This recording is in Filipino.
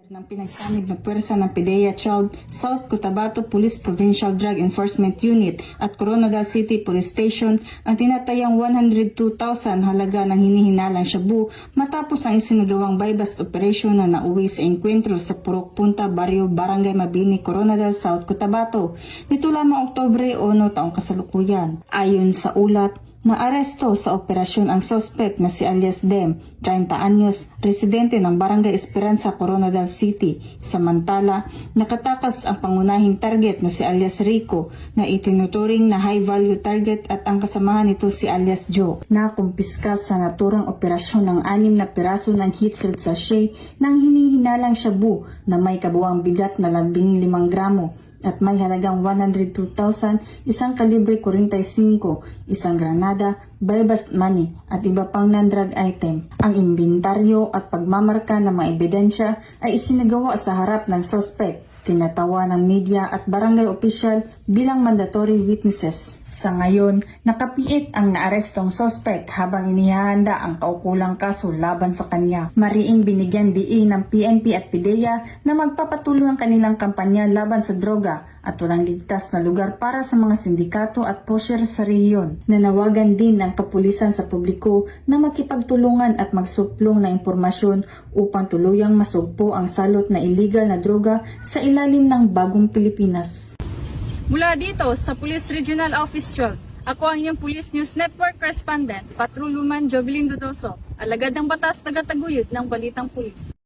ng pinagsanib na puwersa ng PDEA Child, South Cotabato Police Provincial Drug Enforcement Unit at Coronadal City Police Station ang tinatayang 102,000 halaga ng hinihinalang shabu matapos ang isinagawang buy-bust operation na nauwi sa engkwentro sa Purok Punta, Barrio, Barangay Mabini, Coronadal, South Cotabato. Nito lamang Oktubre 1 taong kasalukuyan. Ayon sa ulat, naaresto sa operasyon ang suspect na si alias Dem, 30 anyos, residente ng Barangay Esperanza, Coronadal City. Samantala, nakatakas ang pangunahing target na si alias Rico na itinuturing na high-value target at ang kasamahan nito si alias Joe na kumpiska sa naturang operasyon ng 6 na piraso ng heat-sealed sachet ng hinihinalang shabu na may kabuwang bigat na 15 gramo at may halagang 102,000, isang kalibre 45, isang granada, buy-bust money at iba pang non-drug item. Ang inventaryo at pagmamarka ng mga ebidensya ay isinagawa sa harap ng suspect, tinatawa ng media at barangay official bilang mandatory witnesses. Sa ngayon, nakapiit ang naarestong suspect habang inihahanda ang kaukulang kaso laban sa kanya. Mariing binigyan diin ng PNP at PDEA na magpapatuloy ang kanilang kampanya laban sa droga at walang ligtas na lugar para sa mga sindikato at pusher sa rehiyon. Nanawagan din ng kapulisan sa publiko na makipagtulungan at magsuplong ng impormasyon upang tuluyang masugpo ang salot na illegal na droga sa ilalim ng bagong Pilipinas. Mula dito sa Police Regional Office 12, ako ang inyong Police News Network Correspondent, Patrolwoman Jovelyn Dodoso, alagad ng batas taga-taguyod ng Balitang Pulis.